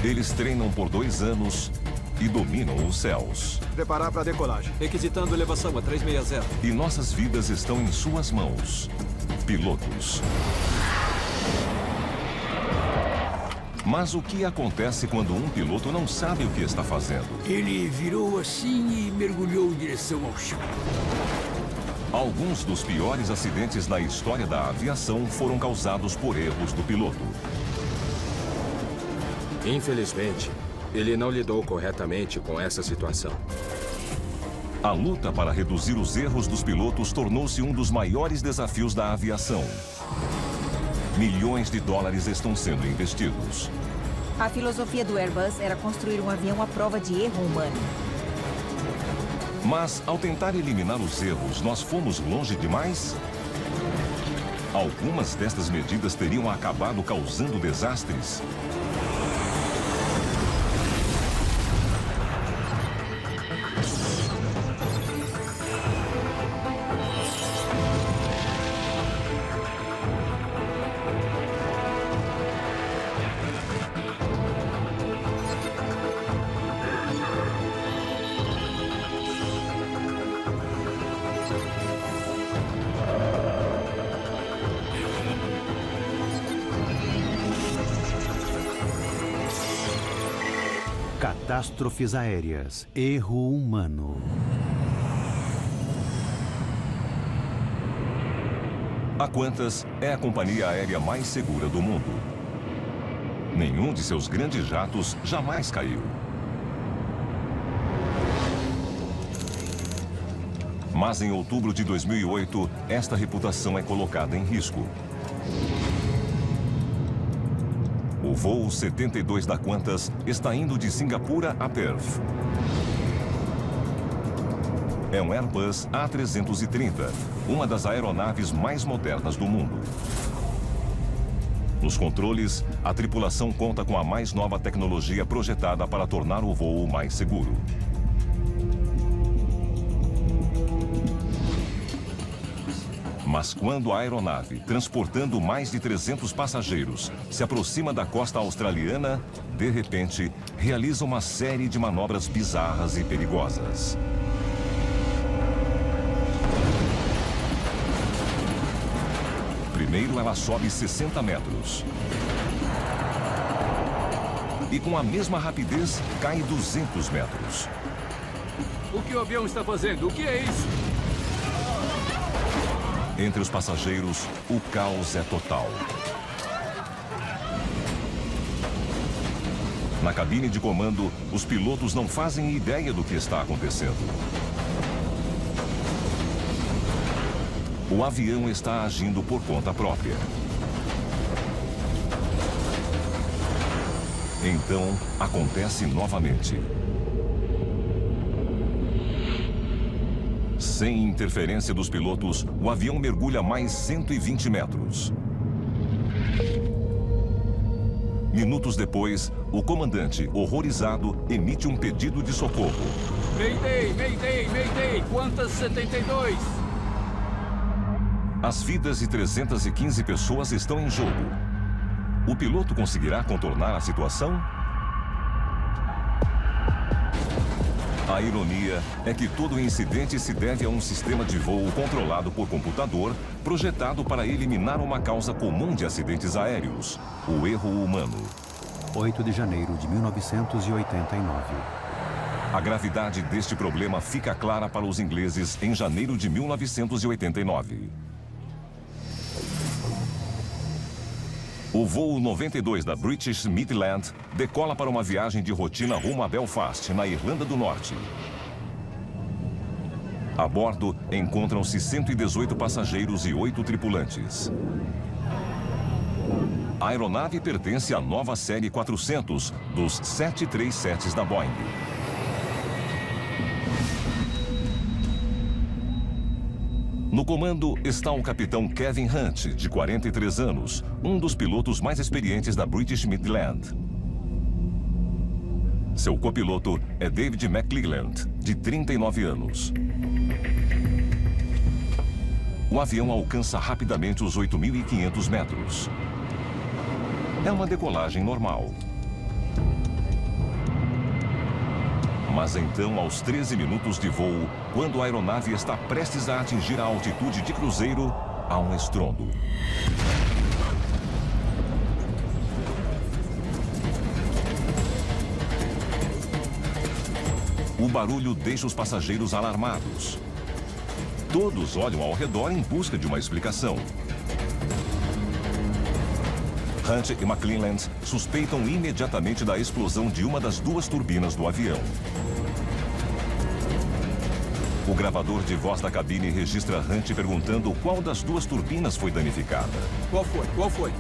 Eles treinam por 2 anos e dominam os céus. Preparar para a decolagem. Requisitando elevação a 360. E nossas vidas estão em suas mãos. Pilotos. Mas o que acontece quando um piloto não sabe o que está fazendo? Ele virou assim e mergulhou em direção ao chão. Alguns dos piores acidentes na história da aviação foram causados por erros do piloto. Infelizmente, ele não lidou corretamente com essa situação. A luta para reduzir os erros dos pilotos tornou-se um dos maiores desafios da aviação. Milhões de dólares estão sendo investidos. A filosofia do Airbus era construir um avião à prova de erro humano. Mas, ao tentar eliminar os erros, nós fomos longe demais? Algumas destas medidas teriam acabado causando desastres. Catástrofes aéreas. Erro humano. A Qantas é a companhia aérea mais segura do mundo. Nenhum de seus grandes jatos jamais caiu. Mas em outubro de 2008, esta reputação é colocada em risco. O voo 72 da Qantas está indo de Singapura a Perth. É um Airbus A330, uma das aeronaves mais modernas do mundo. Nos controles, a tripulação conta com a mais nova tecnologia projetada para tornar o voo mais seguro. Mas quando a aeronave, transportando mais de 300 passageiros, se aproxima da costa australiana, de repente, realiza uma série de manobras bizarras e perigosas. Primeiro, ela sobe 60 metros. E com a mesma rapidez, cai 200 metros. O que o avião está fazendo? O que é isso? Entre os passageiros, o caos é total. Na cabine de comando, os pilotos não fazem ideia do que está acontecendo. O avião está agindo por conta própria. Então, acontece novamente. Sem interferência dos pilotos, o avião mergulha mais 120 metros. Minutos depois, o comandante, horrorizado, emite um pedido de socorro. Mayday, Mayday, Mayday, Qantas 72. As vidas de 315 pessoas estão em jogo. O piloto conseguirá contornar a situação? A ironia é que todo incidente se deve a um sistema de voo controlado por computador, projetado para eliminar uma causa comum de acidentes aéreos, o erro humano. 8 de janeiro de 1989. A gravidade deste problema fica clara para os ingleses em janeiro de 1989. O voo 92 da British Midland decola para uma viagem de rotina rumo a Belfast, na Irlanda do Norte. A bordo, encontram-se 118 passageiros e 8 tripulantes. A aeronave pertence à nova série 400 dos 737s da Boeing. No comando está o capitão Kevin Hunt, de 43 anos, um dos pilotos mais experientes da British Midland. Seu copiloto é David McClelland, de 39 anos. O avião alcança rapidamente os 8.500 metros. É uma decolagem normal. Mas então, aos 13 minutos de voo, quando a aeronave está prestes a atingir a altitude de cruzeiro, há um estrondo. O barulho deixa os passageiros alarmados. Todos olham ao redor em busca de uma explicação. Hunt e McClelland suspeitam imediatamente da explosão de uma das duas turbinas do avião. O gravador de voz da cabine registra Hunt perguntando qual das duas turbinas foi danificada. Qual foi? Qual foi?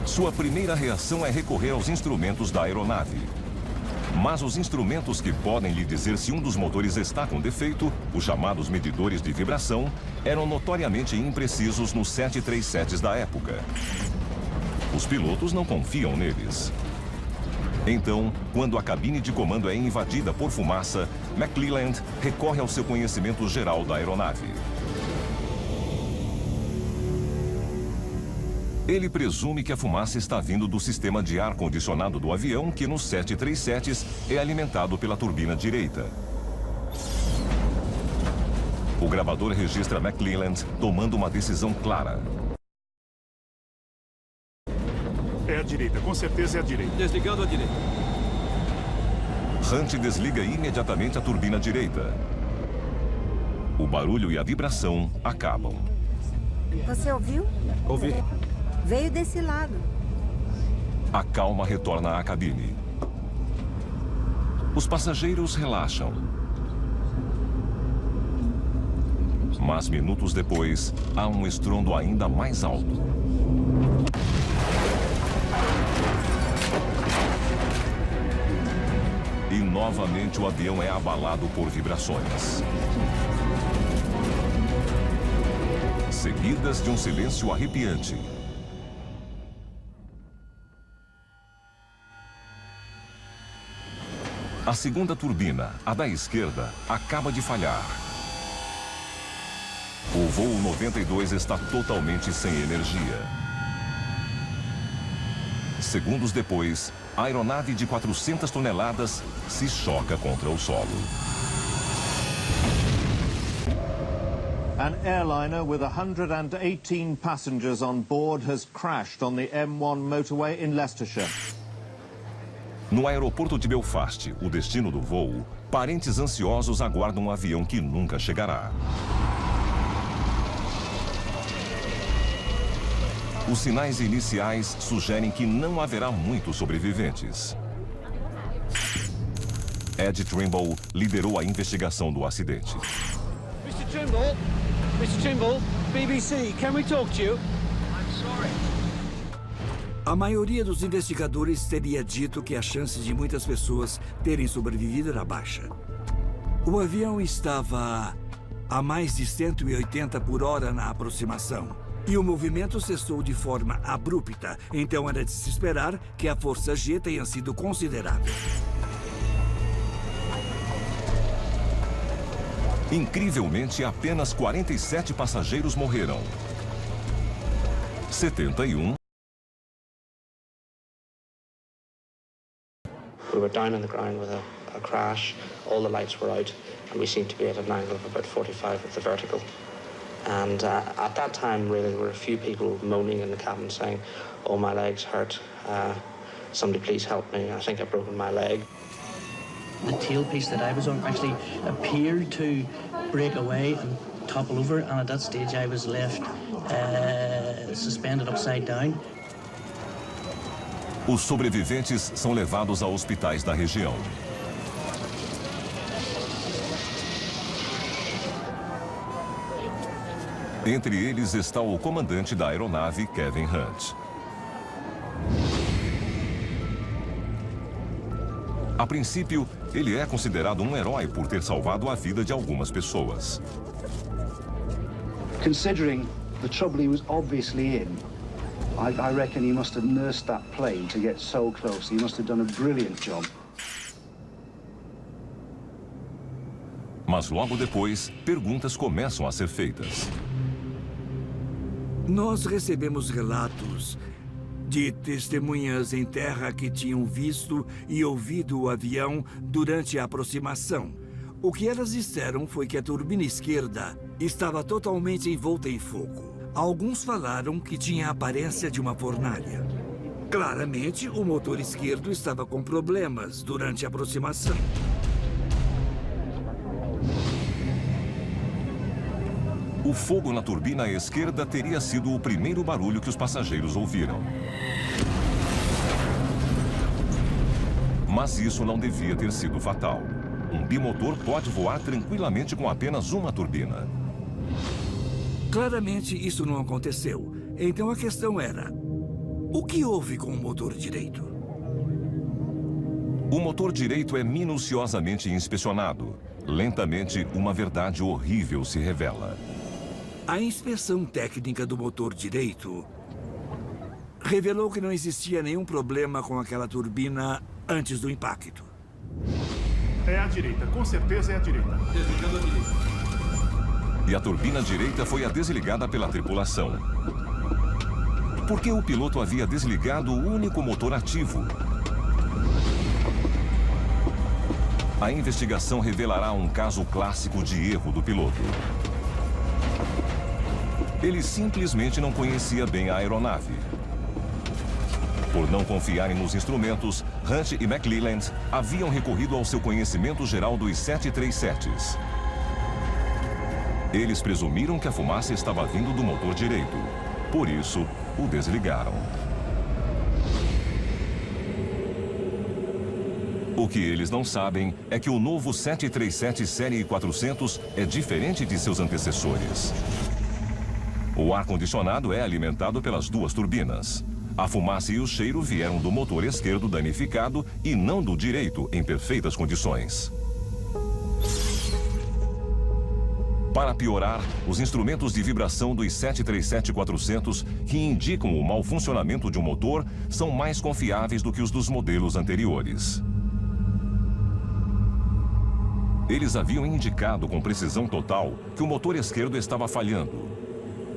Sua primeira reação é recorrer aos instrumentos da aeronave. Mas os instrumentos que podem lhe dizer se um dos motores está com defeito, os chamados medidores de vibração, eram notoriamente imprecisos nos 737s da época. Os pilotos não confiam neles. Então, quando a cabine de comando é invadida por fumaça, McClelland recorre ao seu conhecimento geral da aeronave. Ele presume que a fumaça está vindo do sistema de ar-condicionado do avião, que nos 737s é alimentado pela turbina direita. O gravador registra McClelland tomando uma decisão clara. É a direita, com certeza é a direita. Desligando a direita. Hunt desliga imediatamente a turbina direita. O barulho e a vibração acabam. Você ouviu? Ouvi. Veio desse lado. A calma retorna à cabine. Os passageiros relaxam. Mas minutos depois, há um estrondo ainda mais alto. E novamente o avião é abalado por vibrações. Seguidas de um silêncio arrepiante. A segunda turbina, a da esquerda, acaba de falhar. O voo 92 está totalmente sem energia. Segundos depois, a aeronave de 400 toneladas se choca contra o solo. An airliner with 118 passengers on board has crashed on the M1 motorway in Leicestershire. No aeroporto de Belfast, o destino do voo, parentes ansiosos aguardam um avião que nunca chegará. Os sinais iniciais sugerem que não haverá muitos sobreviventes. Ed Trimble liderou a investigação do acidente. Mr. Trimble, BBC, can we talk to you? I'm sorry. A maioria dos investigadores teria dito que a chance de muitas pessoas terem sobrevivido era baixa. O avião estava a mais de 180 por hora na aproximação. E o movimento cessou de forma abrupta. Então era de se esperar que a força G tenha sido considerável. Incrivelmente, apenas 47 passageiros morreram. 71... We were down on the ground with a crash, all the lights were out, and we seemed to be at an angle of about 45 with the vertical. And at that time, really, there were a few people moaning in the cabin saying, "Oh, my leg's hurt. Somebody please help me. I think I've broken my leg." The tailpiece that I was on actually appeared to break away and topple over, and at that stage I was left suspended upside down. Os sobreviventes são levados a hospitais da região. Entre eles está o comandante da aeronave, Kevin Hunt. A princípio, ele é considerado um herói por ter salvado a vida de algumas pessoas. Considering the trouble he was obviously in, I reckon he must have nursed that plane to get so close. He must have done a brilliant job. Mas logo depois, perguntas começam a ser feitas. Nós recebemos relatos de testemunhas em terra que tinham visto e ouvido o avião durante a aproximação. O que elas disseram foi que a turbina esquerda estava totalmente envolta em fogo. Alguns falaram que tinha a aparência de uma fornalha. Claramente, o motor esquerdo estava com problemas durante a aproximação. O fogo na turbina esquerda teria sido o primeiro barulho que os passageiros ouviram. Mas isso não devia ter sido fatal. Um bimotor pode voar tranquilamente com apenas uma turbina. Claramente, isso não aconteceu. Então a questão era: o que houve com o motor direito? O motor direito é minuciosamente inspecionado. Lentamente, uma verdade horrível se revela. A inspeção técnica do motor direito revelou que não existia nenhum problema com aquela turbina antes do impacto. É a direita, com certeza é a direita. Desligando a direita. E a turbina direita foi a desligada pela tripulação. Por que o piloto havia desligado o único motor ativo? A investigação revelará um caso clássico de erro do piloto. Ele simplesmente não conhecia bem a aeronave. Por não confiarem nos instrumentos, Hunt e McClelland haviam recorrido ao seu conhecimento geral dos 737s. Eles presumiram que a fumaça estava vindo do motor direito. Por isso, o desligaram. O que eles não sabem é que o novo 737 Série 400 é diferente de seus antecessores. O ar-condicionado é alimentado pelas duas turbinas. A fumaça e o cheiro vieram do motor esquerdo danificado e não do direito em perfeitas condições. Para piorar, os instrumentos de vibração dos 737-400, que indicam o mau funcionamento de um motor, são mais confiáveis do que os dos modelos anteriores. Eles haviam indicado com precisão total que o motor esquerdo estava falhando.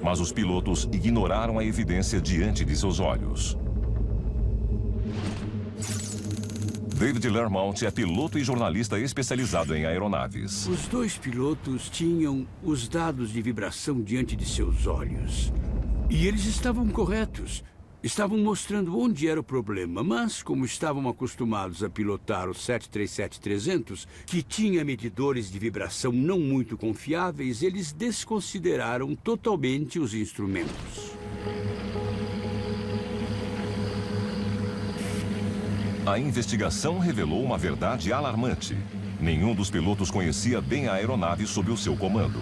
Mas os pilotos ignoraram a evidência diante de seus olhos. David Lermont é piloto e jornalista especializado em aeronaves. Os dois pilotos tinham os dados de vibração diante de seus olhos. E eles estavam corretos. Estavam mostrando onde era o problema, mas como estavam acostumados a pilotar o 737-300, que tinha medidores de vibração não muito confiáveis, eles desconsideraram totalmente os instrumentos. A investigação revelou uma verdade alarmante. Nenhum dos pilotos conhecia bem a aeronave sob o seu comando.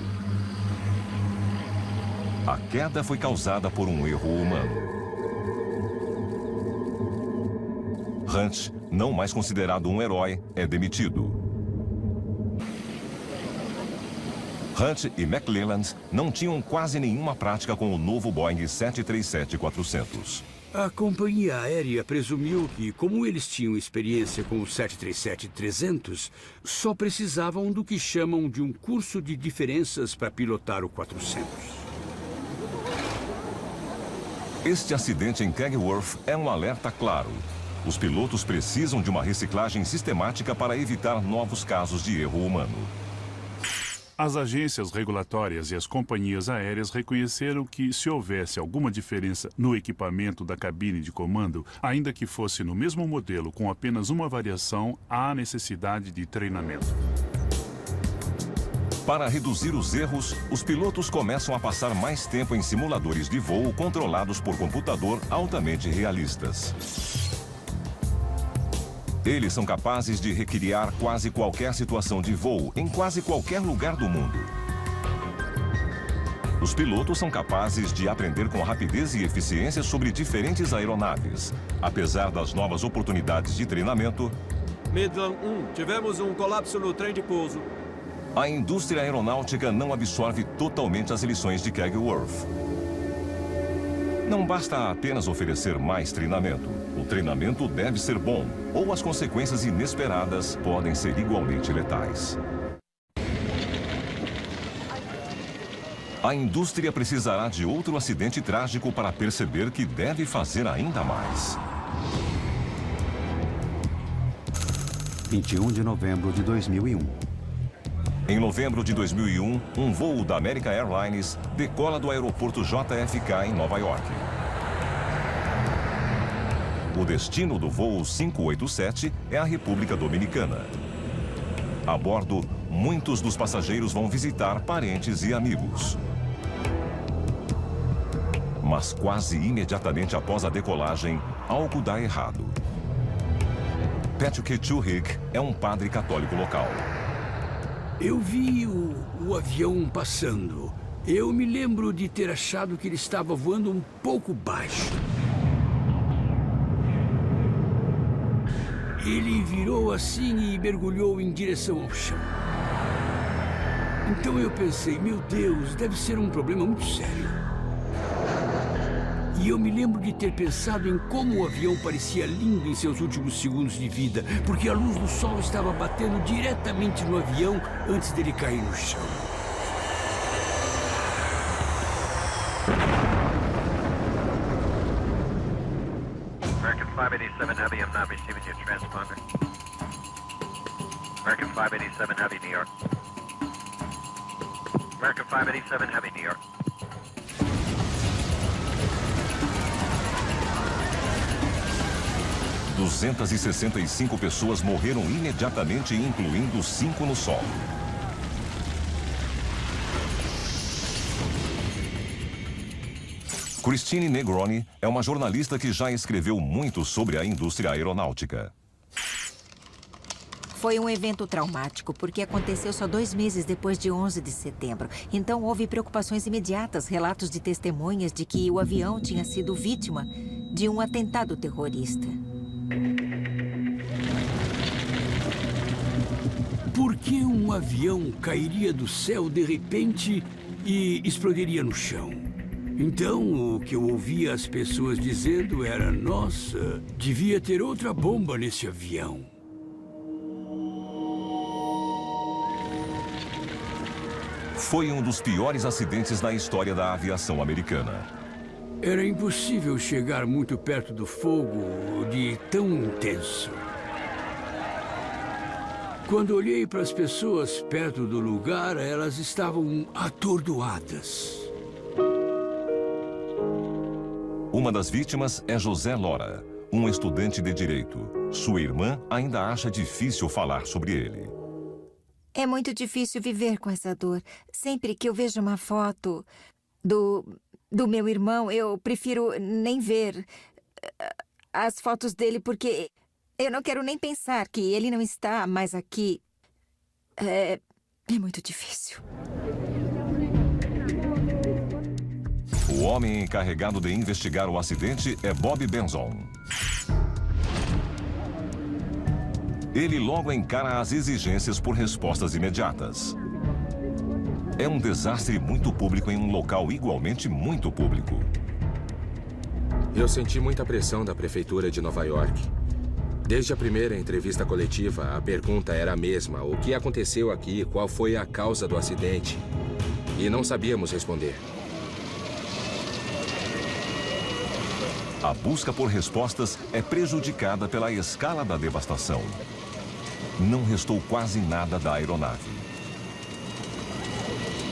A queda foi causada por um erro humano. Hunt, não mais considerado um herói, é demitido. Hunt e McClelland não tinham quase nenhuma prática com o novo Boeing 737-400. A companhia aérea presumiu que, como eles tinham experiência com o 737-300, só precisavam do que chamam de um curso de diferenças para pilotar o 400. Este acidente em Kegworth é um alerta claro. Os pilotos precisam de uma reciclagem sistemática para evitar novos casos de erro humano. As agências regulatórias e as companhias aéreas reconheceram que, se houvesse alguma diferença no equipamento da cabine de comando, ainda que fosse no mesmo modelo com apenas uma variação, há necessidade de treinamento. Para reduzir os erros, os pilotos começam a passar mais tempo em simuladores de voo controlados por computador altamente realistas. Eles são capazes de recriar quase qualquer situação de voo em quase qualquer lugar do mundo. Os pilotos são capazes de aprender com rapidez e eficiência sobre diferentes aeronaves. Apesar das novas oportunidades de treinamento, Midland 1, tivemos um colapso no trem de pouso. A indústria aeronáutica não absorve totalmente as lições de Kegworth. Não basta apenas oferecer mais treinamento. O treinamento deve ser bom, ou as consequências inesperadas podem ser igualmente letais. A indústria precisará de outro acidente trágico para perceber que deve fazer ainda mais. 21 de novembro de 2001. Em novembro de 2001, um voo da American Airlines decola do aeroporto JFK em Nova York. O destino do voo 587 é a República Dominicana. A bordo, muitos dos passageiros vão visitar parentes e amigos. Mas quase imediatamente após a decolagem, algo dá errado. Patrick Chuhig é um padre católico local. Eu vi o avião passando. Eu me lembro de ter achado que ele estava voando um pouco baixo. Ele virou assim e mergulhou em direção ao chão. Então eu pensei, meu Deus, deve ser um problema muito sério. E eu me lembro de ter pensado em como o avião parecia lindo em seus últimos segundos de vida, porque a luz do sol estava batendo diretamente no avião antes dele cair no chão. American 587 Heavy, I'm not receiving your transponder. American 587 Heavy, New York. American 587 Heavy, New York. – 265 pessoas morreram imediatamente, incluindo 5 no solo. Christine Negroni é uma jornalista que já escreveu muito sobre a indústria aeronáutica. Foi um evento traumático, porque aconteceu só 2 meses depois de 11 de setembro. Então houve preocupações imediatas, relatos de testemunhas de que o avião tinha sido vítima de um atentado terrorista. Por que um avião cairia do céu de repente e explodiria no chão? Então, o que eu ouvia as pessoas dizendo era: nossa, devia ter outra bomba nesse avião. Foi um dos piores acidentes da história da aviação americana. Era impossível chegar muito perto do fogo de tão intenso. Quando olhei para as pessoas perto do lugar, elas estavam atordoadas. Uma das vítimas é José Lora, um estudante de direito. Sua irmã ainda acha difícil falar sobre ele. É muito difícil viver com essa dor. Sempre que eu vejo uma foto do meu irmão, eu prefiro nem ver as fotos dele, porque eu não quero nem pensar que ele não está mais aqui. É muito difícil. O homem encarregado de investigar o acidente é Bob Benson. Ele logo encara as exigências por respostas imediatas. É um desastre muito público em um local igualmente muito público. Eu senti muita pressão da prefeitura de Nova York. Desde a primeira entrevista coletiva, a pergunta era a mesma: o que aconteceu aqui? Qual foi a causa do acidente? E não sabíamos responder. A busca por respostas é prejudicada pela escala da devastação. Não restou quase nada da aeronave.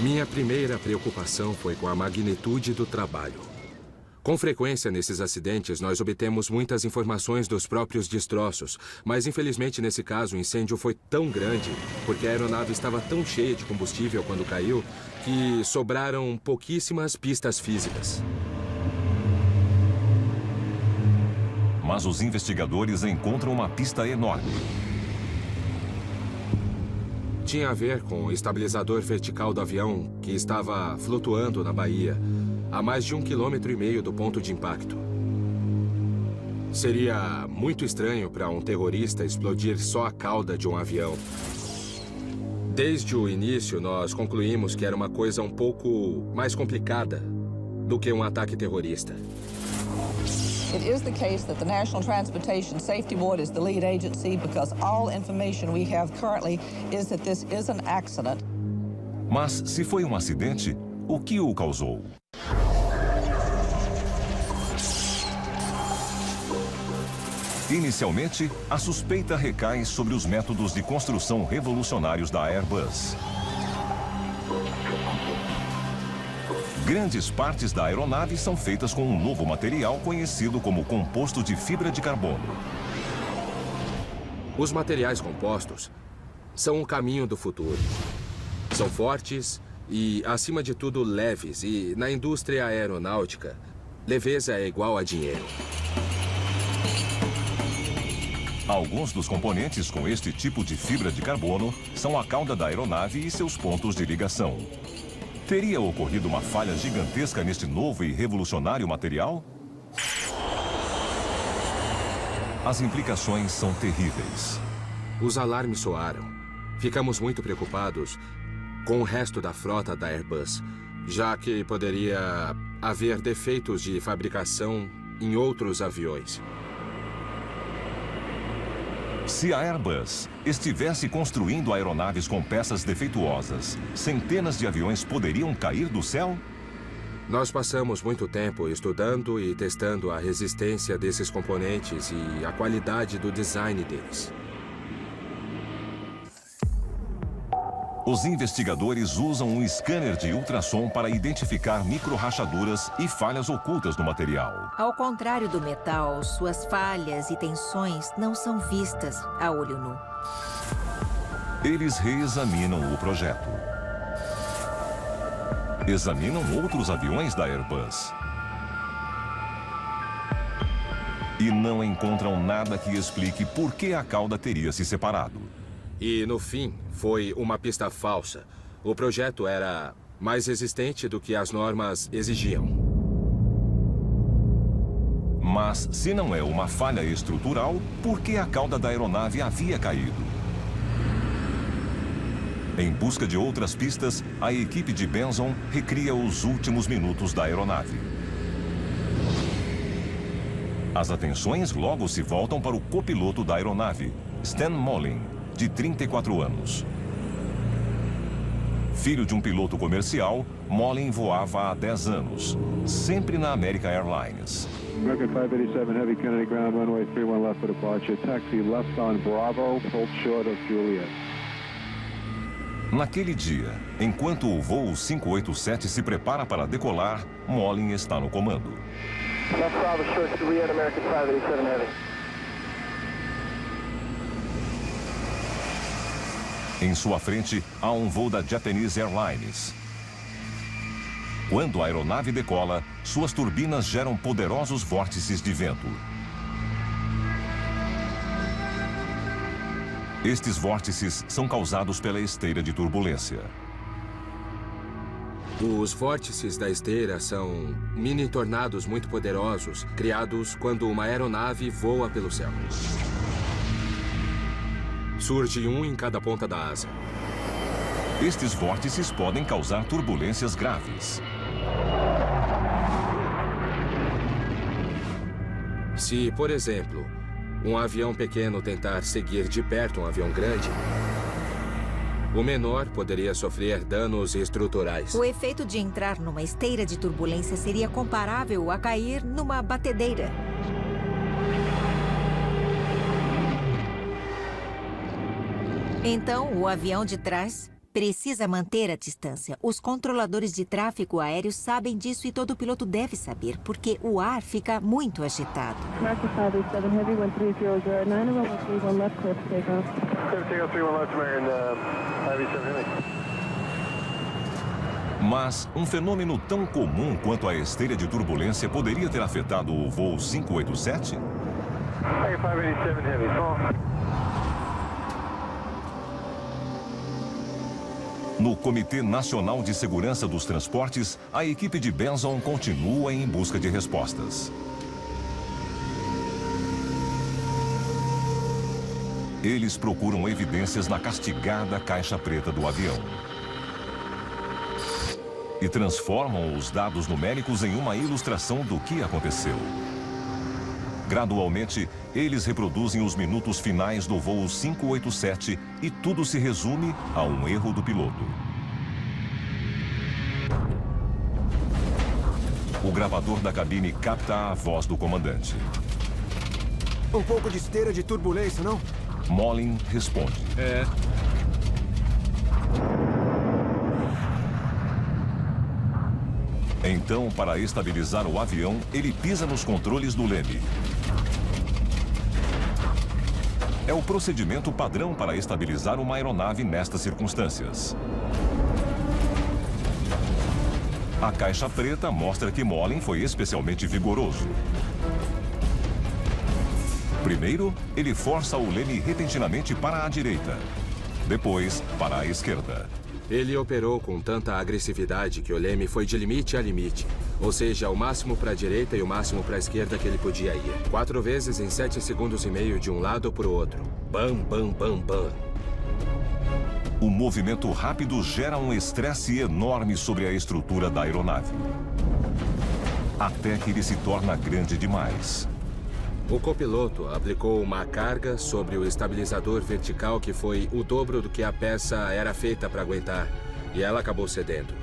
Minha primeira preocupação foi com a magnitude do trabalho. Com frequência, nesses acidentes, nós obtemos muitas informações dos próprios destroços, mas infelizmente nesse caso o incêndio foi tão grande, porque a aeronave estava tão cheia de combustível quando caiu, que sobraram pouquíssimas pistas físicas. Mas os investigadores encontram uma pista enorme. Tinha a ver com o estabilizador vertical do avião, que estava flutuando na baía, a mais de 1,5 km do ponto de impacto. Seria muito estranho para um terrorista explodir só a cauda de um avião. Desde o início, nós concluímos que era uma coisa um pouco mais complicada do que um ataque terrorista. It is the case that the National Transportation Safety Board is the lead agency because all information we have currently is that this is an accident. Mas se foi um acidente, O que o causou? Inicialmente, a suspeita recai sobre os métodos de construção revolucionários da Airbus. Grandes partes da aeronave são feitas com um novo material conhecido como composto de fibra de carbono. Os materiais compostos são o caminho do futuro. São fortes e, acima de tudo, leves. E, na indústria aeronáutica, leveza é igual a dinheiro. Alguns dos componentes com este tipo de fibra de carbono são a cauda da aeronave e seus pontos de ligação. Teria ocorrido uma falha gigantesca neste novo e revolucionário material? As implicações são terríveis. Os alarmes soaram. Ficamos muito preocupados com o resto da frota da Airbus, já que poderia haver defeitos de fabricação em outros aviões. Se a Airbus estivesse construindo aeronaves com peças defeituosas, centenas de aviões poderiam cair do céu? Nós passamos muito tempo estudando e testando a resistência desses componentes e a qualidade do design deles. Os investigadores usam um scanner de ultrassom para identificar micro-rachaduras e falhas ocultas no material. Ao contrário do metal, suas falhas e tensões não são vistas a olho nu. Eles reexaminam o projeto. Examinam outros aviões da Airbus. E não encontram nada que explique por que a cauda teria se separado. E, no fim, foi uma pista falsa. O projeto era mais resistente do que as normas exigiam. Mas, se não é uma falha estrutural, por que a cauda da aeronave havia caído? Em busca de outras pistas, a equipe de Benson recria os últimos minutos da aeronave. As atenções logo se voltam para o copiloto da aeronave, Stan Mollin, de 34 anos. Filho de um piloto comercial, Mollin voava há 10 anos, sempre na American Airlines. American 587 Heavy Kennedy ground runway 31 left for departure. Taxi left on Bravo, hold short of Juliet. Naquele dia, enquanto o voo 587 se prepara para decolar, Mollin está no comando. Left Bravo, short Juliet, American 587 Heavy. Em sua frente, há um voo da Japanese Airlines. Quando a aeronave decola, suas turbinas geram poderosos vórtices de vento. Estes vórtices são causados pela esteira de turbulência. Os vórtices da esteira são mini tornados muito poderosos, criados quando uma aeronave voa pelo céu. Surge um em cada ponta da asa. Estes vórtices podem causar turbulências graves. Se, por exemplo, um avião pequeno tentar seguir de perto um avião grande, o menor poderia sofrer danos estruturais. O efeito de entrar numa esteira de turbulência seria comparável a cair numa batedeira. Então, o avião de trás precisa manter a distância. Os controladores de tráfego aéreo sabem disso e todo piloto deve saber, porque o ar fica muito agitado. American 587 Heavy, 13009, runway 31 left, clear for takeoff. Clear for takeoff, 31 left, American 587 Heavy. Mas um fenômeno tão comum quanto a esteira de turbulência poderia ter afetado o voo 587? American 587 Heavy, call. No Comitê Nacional de Segurança dos Transportes, a equipe de Benson continua em busca de respostas. Eles procuram evidências na castigada caixa preta do avião. E transformam os dados numéricos em uma ilustração do que aconteceu. Gradualmente, eles reproduzem os minutos finais do voo 587 e tudo se resume a um erro do piloto. O gravador da cabine capta a voz do comandante. Um pouco de esteira de turbulência, não? Molin responde. É. Então, para estabilizar o avião, ele pisa nos controles do leme. É o procedimento padrão para estabilizar uma aeronave nestas circunstâncias. A caixa preta mostra que Molin foi especialmente vigoroso. Primeiro, ele força o leme repentinamente para a direita. Depois, para a esquerda. Ele operou com tanta agressividade que o leme foi de limite a limite. Ou seja, o máximo para a direita e o máximo para a esquerda que ele podia ir. 4 vezes em 7 segundos e meio de um lado para o outro. Bam, bam, bam, bam. O movimento rápido gera um estresse enorme sobre a estrutura da aeronave. Até que ele se torna grande demais. O copiloto aplicou uma carga sobre o estabilizador vertical que foi o dobro do que a peça era feita para aguentar. E ela acabou cedendo.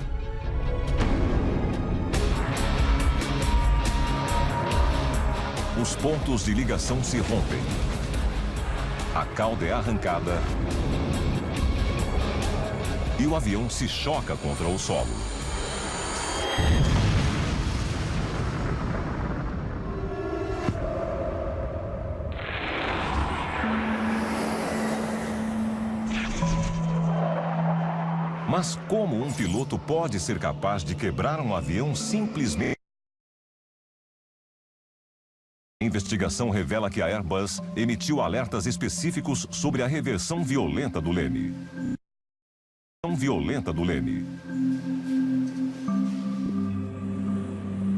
Os pontos de ligação se rompem. A cauda é arrancada. E o avião se choca contra o solo. Mas como um piloto pode ser capaz de quebrar um avião simplesmente? A investigação revela que a Airbus emitiu alertas específicos sobre a reversão violenta do leme.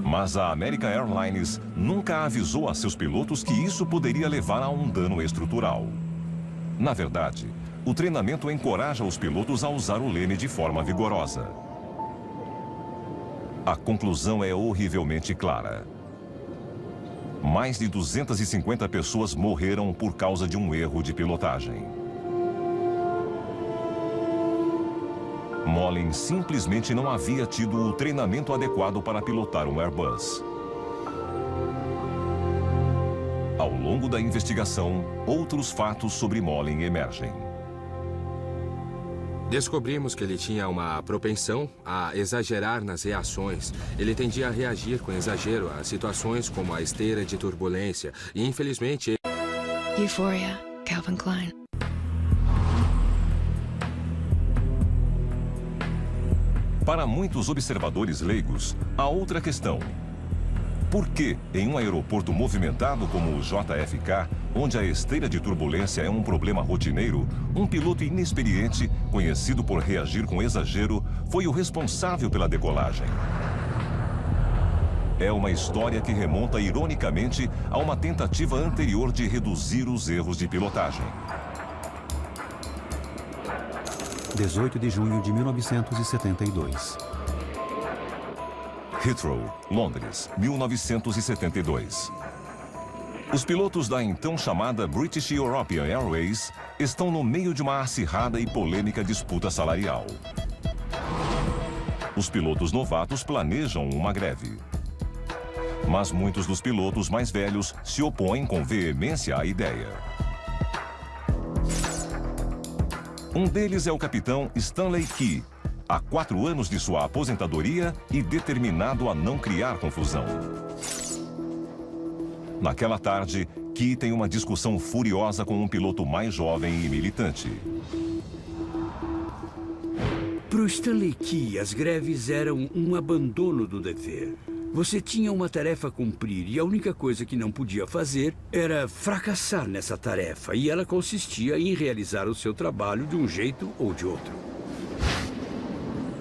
Mas a American Airlines nunca avisou a seus pilotos que isso poderia levar a um dano estrutural. Na verdade, o treinamento encoraja os pilotos a usar o leme de forma vigorosa. A conclusão é horrivelmente clara. Mais de 250 pessoas morreram por causa de um erro de pilotagem. Molin simplesmente não havia tido o treinamento adequado para pilotar um Airbus. Ao longo da investigação, outros fatos sobre Molin emergem. Descobrimos que ele tinha uma propensão a exagerar nas reações. Ele tendia a reagir com exagero a situações como a esteira de turbulência. E, infelizmente... Euphoria, Calvin Klein. Para muitos observadores leigos, há outra questão. Por que, em um aeroporto movimentado como o JFK, onde a esteira de turbulência é um problema rotineiro, um piloto inexperiente, conhecido por reagir com exagero, foi o responsável pela decolagem? É uma história que remonta ironicamente a uma tentativa anterior de reduzir os erros de pilotagem. 18 de junho de 1972. Heathrow, Londres, 1972. Os pilotos da então chamada British European Airways estão no meio de uma acirrada e polêmica disputa salarial. Os pilotos novatos planejam uma greve. Mas muitos dos pilotos mais velhos se opõem com veemência à ideia. Um deles é o capitão Stanley Key, há 4 anos de sua aposentadoria e determinado a não criar confusão. Naquela tarde, Key tem uma discussão furiosa com um piloto mais jovem e militante. Para o Stanley Key, as greves eram um abandono do dever. Você tinha uma tarefa a cumprir e a única coisa que não podia fazer era fracassar nessa tarefa. E ela consistia em realizar o seu trabalho de um jeito ou de outro.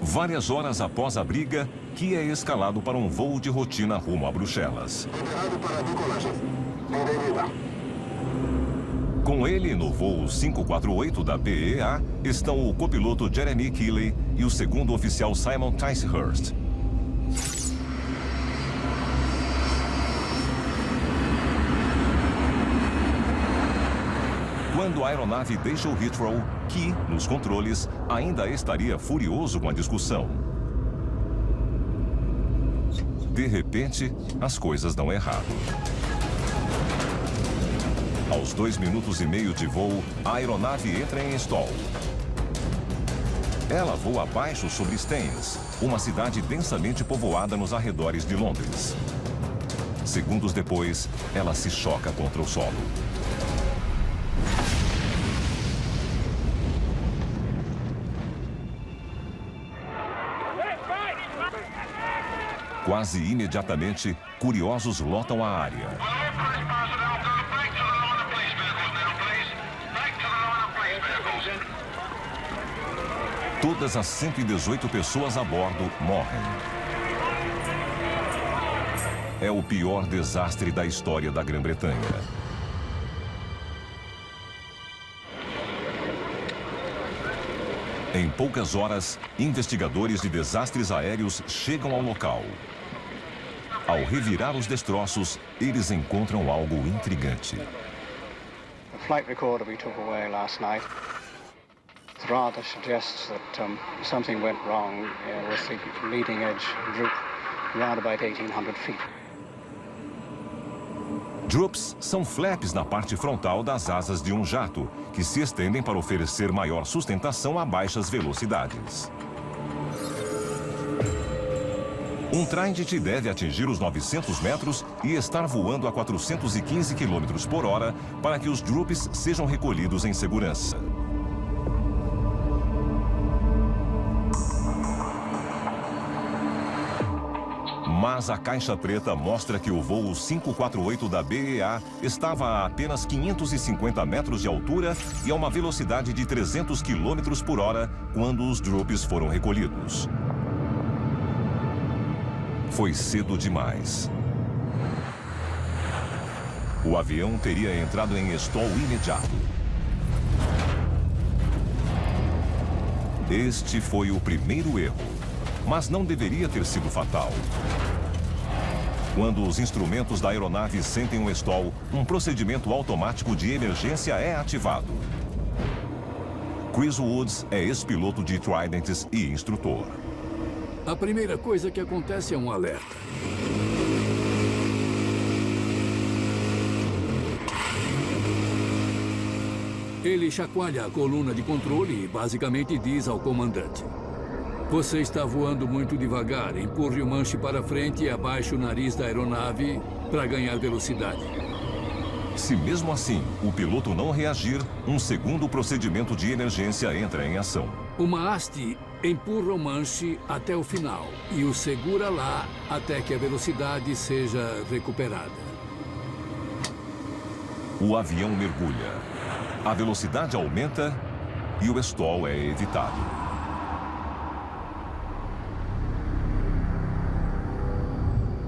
Várias horas após a briga, Key é escalado para um voo de rotina rumo a Bruxelas. Com ele, no voo 548 da BEA, estão o copiloto Jeremy Keeley e o segundo oficial Simon Ticehurst. Quando a aeronave deixa o Heathrow, Key, nos controles, ainda estaria furioso com a discussão. De repente, as coisas dão errado. Aos 2 minutos e meio de voo, a aeronave entra em stall. Ela voa abaixo sobre Staines, uma cidade densamente povoada nos arredores de Londres. Segundos depois, ela se choca contra o solo. Quase imediatamente, curiosos lotam a área. Todas as 118 pessoas a bordo morrem. É o pior desastre da história da Grã-Bretanha. Em poucas horas, investigadores de desastres aéreos chegam ao local. Ao revirar os destroços, eles encontram algo intrigante. The flight recorder we took away last night rather suggests that something went wrong with the leading edge droop around about 1,800 feet. Droops são flaps na parte frontal das asas de um jato, que se estendem para oferecer maior sustentação a baixas velocidades. Um Trident deve atingir os 900 metros e estar voando a 415 km por hora para que os droops sejam recolhidos em segurança. Mas a caixa preta mostra que o voo 548 da BEA estava a apenas 550 metros de altura e a uma velocidade de 300 km por hora quando os droops foram recolhidos. Foi cedo demais. O avião teria entrado em stall imediato. Este foi o primeiro erro, mas não deveria ter sido fatal. Quando os instrumentos da aeronave sentem um stall, um procedimento automático de emergência é ativado. Chris Woods é ex-piloto de Tridents e instrutor. A primeira coisa que acontece é um alerta. Ele chacoalha a coluna de controle e basicamente diz ao comandante: você está voando muito devagar, empurre o manche para frente e abaixe o nariz da aeronave para ganhar velocidade. Se mesmo assim o piloto não reagir, um segundo procedimento de emergência entra em ação. Uma haste empurra o manche até o final e o segura lá até que a velocidade seja recuperada. O avião mergulha. A velocidade aumenta e o stall é evitado.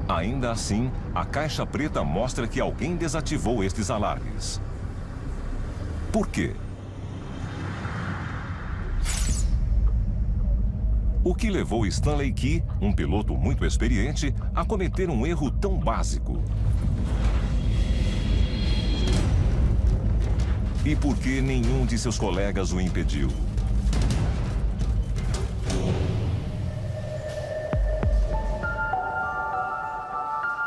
Ainda assim, a caixa preta mostra que alguém desativou estes alarmes. Por quê? O que levou Stanley Key, um piloto muito experiente, a cometer um erro tão básico? E por que nenhum de seus colegas o impediu?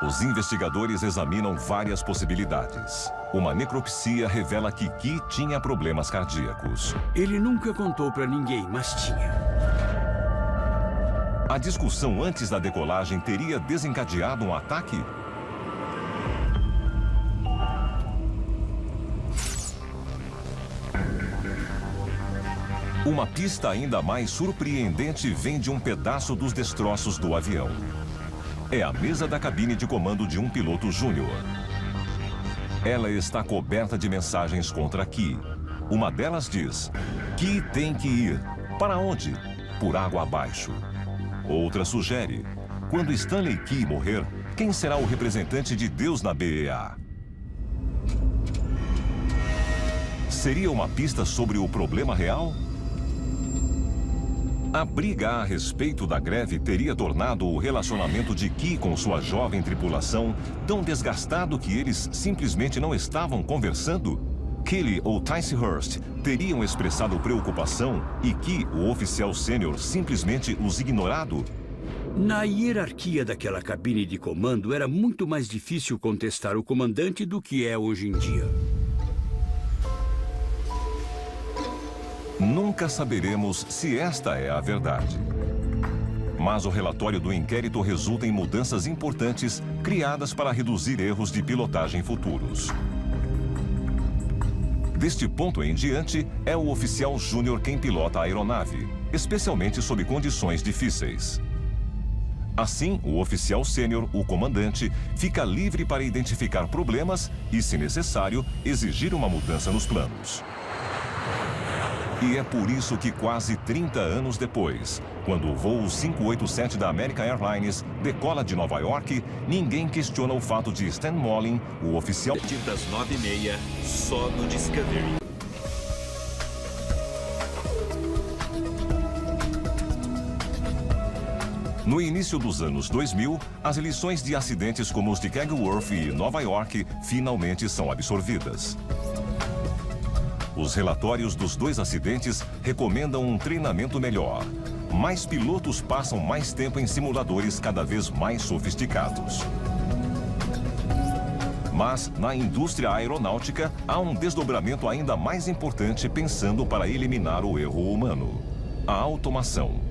Os investigadores examinam várias possibilidades. Uma necropsia revela que Key tinha problemas cardíacos. Ele nunca contou para ninguém, mas tinha. A discussão antes da decolagem teria desencadeado um ataque? Uma pista ainda mais surpreendente vem de um pedaço dos destroços do avião. É a mesa da cabine de comando de um piloto júnior. Ela está coberta de mensagens contra Key. Uma delas diz: Key tem que ir. Para onde? Por água abaixo. Outra sugere: quando Stanley Key morrer, quem será o representante de Deus na BEA? Seria uma pista sobre o problema real? A briga a respeito da greve teria tornado o relacionamento de Key com sua jovem tripulação tão desgastado que eles simplesmente não estavam conversando? Kelly ou Ticehurst teriam expressado preocupação e Key, o oficial sênior, simplesmente os ignorado? Na hierarquia daquela cabine de comando, era muito mais difícil contestar o comandante do que é hoje em dia. Nunca saberemos se esta é a verdade. Mas o relatório do inquérito resulta em mudanças importantes criadas para reduzir erros de pilotagem futuros. Deste ponto em diante, é o oficial júnior quem pilota a aeronave, especialmente sob condições difíceis. Assim, o oficial sênior, o comandante, fica livre para identificar problemas e, se necessário, exigir uma mudança nos planos. E é por isso que quase 30 anos depois, quando o voo 587 da American Airlines decola de Nova York, ninguém questiona o fato de Stan Mollin, o oficial... Das 9h30, só no Discovery. No início dos anos 2000, as lições de acidentes como os de Kegworth e Nova York finalmente são absorvidas. Os relatórios dos 2 acidentes recomendam um treinamento melhor. Mais pilotos passam mais tempo em simuladores cada vez mais sofisticados. Mas, na indústria aeronáutica, há um desdobramento ainda mais importante pensando para eliminar o erro humano: a automação.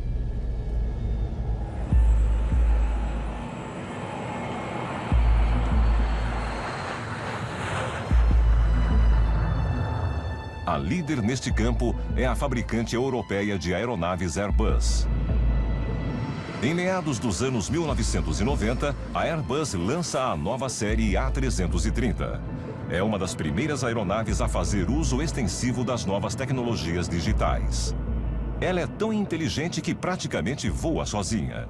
A líder neste campo é a fabricante europeia de aeronaves Airbus. Em meados dos anos 1990, a Airbus lança a nova série A330. É uma das primeiras aeronaves a fazer uso extensivo das novas tecnologias digitais. Ela é tão inteligente que praticamente voa sozinha.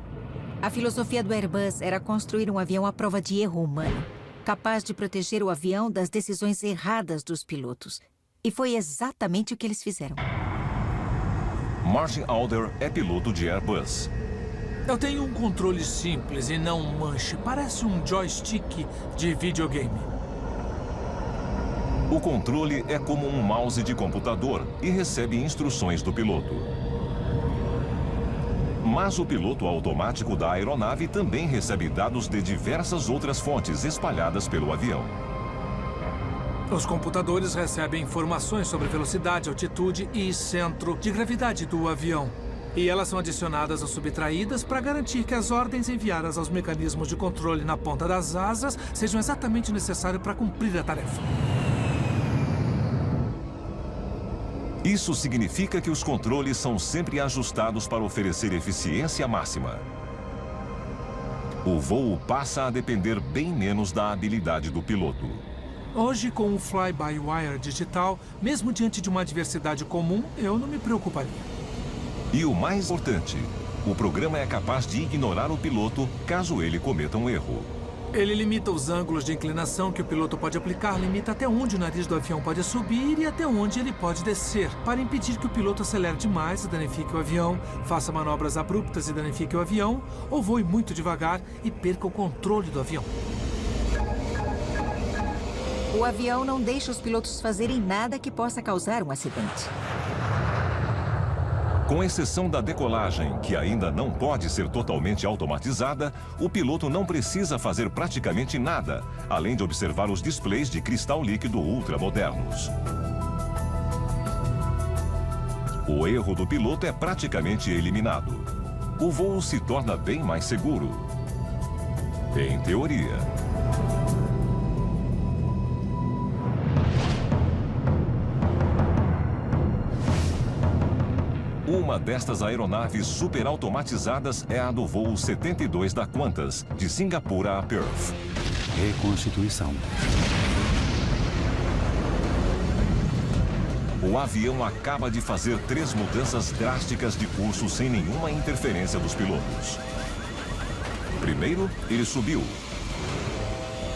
A filosofia do Airbus era construir um avião à prova de erro humano, capaz de proteger o avião das decisões erradas dos pilotos. E foi exatamente o que eles fizeram. Martin Alder é piloto de Airbus. Eu tenho um controle simples e não um manche. Parece um joystick de videogame. O controle é como um mouse de computador e recebe instruções do piloto. Mas o piloto automático da aeronave também recebe dados de diversas outras fontes espalhadas pelo avião. Os computadores recebem informações sobre velocidade, altitude e centro de gravidade do avião. E elas são adicionadas ou subtraídas para garantir que as ordens enviadas aos mecanismos de controle na ponta das asas sejam exatamente necessárias para cumprir a tarefa. Isso significa que os controles são sempre ajustados para oferecer eficiência máxima. O voo passa a depender bem menos da habilidade do piloto. Hoje, com o fly-by-wire digital, mesmo diante de uma adversidade comum, eu não me preocuparia. E o mais importante, o programa é capaz de ignorar o piloto caso ele cometa um erro. Ele limita os ângulos de inclinação que o piloto pode aplicar, limita até onde o nariz do avião pode subir e até onde ele pode descer, para impedir que o piloto acelere demais e danifique o avião, faça manobras abruptas e danifique o avião, ou voe muito devagar e perca o controle do avião. O avião não deixa os pilotos fazerem nada que possa causar um acidente. Com exceção da decolagem, que ainda não pode ser totalmente automatizada, o piloto não precisa fazer praticamente nada, além de observar os displays de cristal líquido ultramodernos. O erro do piloto é praticamente eliminado. O voo se torna bem mais seguro. Em teoria. Uma destas aeronaves superautomatizadas é a do voo 72 da Qantas, de Singapura a Perth. Reconstituição. O avião acaba de fazer 3 mudanças drásticas de curso sem nenhuma interferência dos pilotos. Primeiro, ele subiu.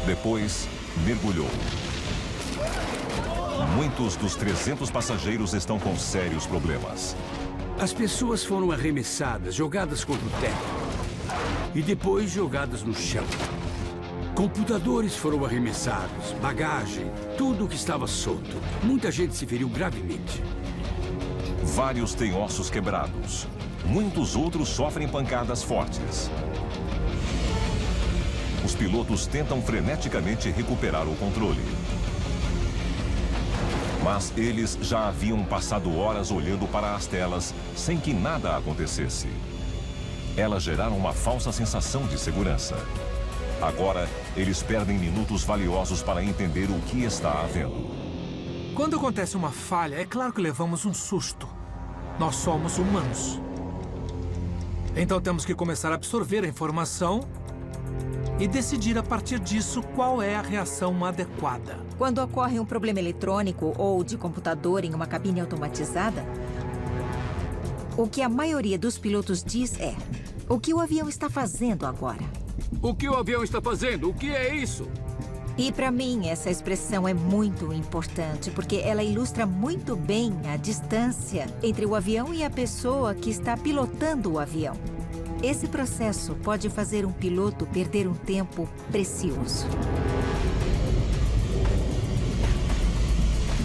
Depois, mergulhou. Muitos dos 300 passageiros estão com sérios problemas. As pessoas foram arremessadas, jogadas contra o teto e depois jogadas no chão. Computadores foram arremessados, bagagem, tudo o que estava solto. Muita gente se feriu gravemente. Vários têm ossos quebrados. Muitos outros sofrem pancadas fortes. os pilotos tentam freneticamente recuperar o controle. Mas eles já haviam passado horas olhando para as telas sem que nada acontecesse. Elas geraram uma falsa sensação de segurança. Agora, eles perdem minutos valiosos para entender o que está havendo. Quando acontece uma falha, é claro que levamos um susto. Nós somos humanos. Então temos que começar a absorver a informação e decidir a partir disso qual é a reação adequada. Quando ocorre um problema eletrônico ou de computador em uma cabine automatizada, o que a maioria dos pilotos diz é: o que o avião está fazendo agora? O que o avião está fazendo? O que é isso? E para mim, essa expressão é muito importante, porque ela ilustra muito bem a distância entre o avião e a pessoa que está pilotando o avião. Esse processo pode fazer um piloto perder um tempo precioso.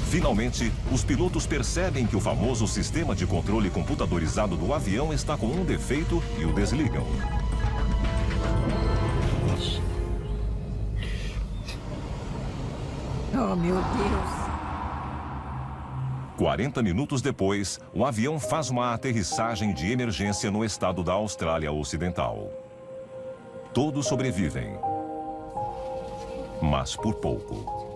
Finalmente, os pilotos percebem que o famoso sistema de controle computadorizado do avião está com um defeito e o desligam. Oh, meu Deus! 40 minutos depois, o avião faz uma aterrissagem de emergência no estado da Austrália Ocidental. Todos sobrevivem, mas por pouco.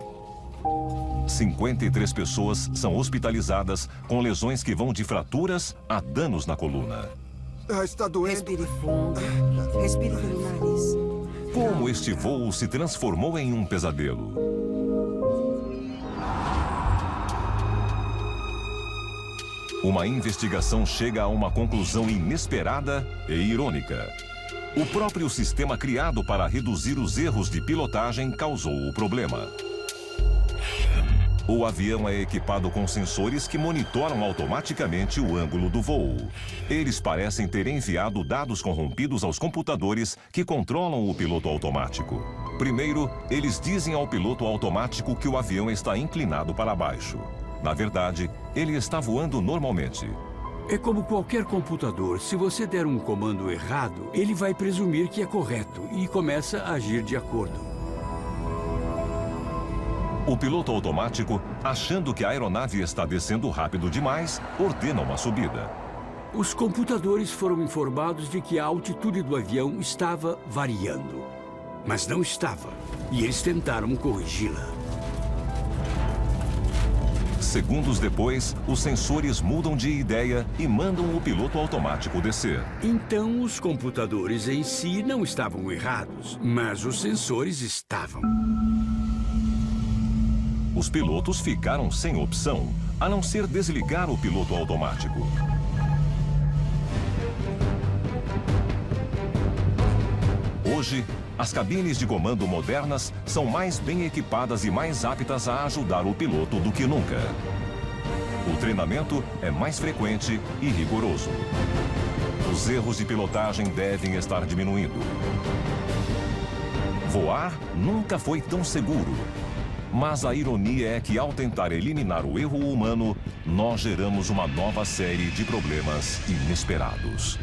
53 pessoas são hospitalizadas com lesões que vão de fraturas a danos na coluna. Está doendo. Respire fundo. Respire pelo nariz. Como este voo se transformou em um pesadelo? Uma investigação chega a uma conclusão inesperada e irônica. O próprio sistema criado para reduzir os erros de pilotagem causou o problema. O avião é equipado com sensores que monitoram automaticamente o ângulo do voo. Eles parecem ter enviado dados corrompidos aos computadores que controlam o piloto automático. Primeiro, eles dizem ao piloto automático que o avião está inclinado para baixo. Na verdade, ele está voando normalmente. É como qualquer computador. Se você der um comando errado, ele vai presumir que é correto e começa a agir de acordo. O piloto automático, achando que a aeronave está descendo rápido demais, ordena uma subida. Os computadores foram informados de que a altitude do avião estava variando. Mas não estava. E eles tentaram corrigi-la. Segundos depois, os sensores mudam de ideia e mandam o piloto automático descer. Então, os computadores em si não estavam errados, mas os sensores estavam. Os pilotos ficaram sem opção, a não ser desligar o piloto automático. Hoje, as cabines de comando modernas são mais bem equipadas e mais aptas a ajudar o piloto do que nunca. O treinamento é mais frequente e rigoroso. Os erros de pilotagem devem estar diminuindo. Voar nunca foi tão seguro. Mas a ironia é que, ao tentar eliminar o erro humano, nós geramos uma nova série de problemas inesperados.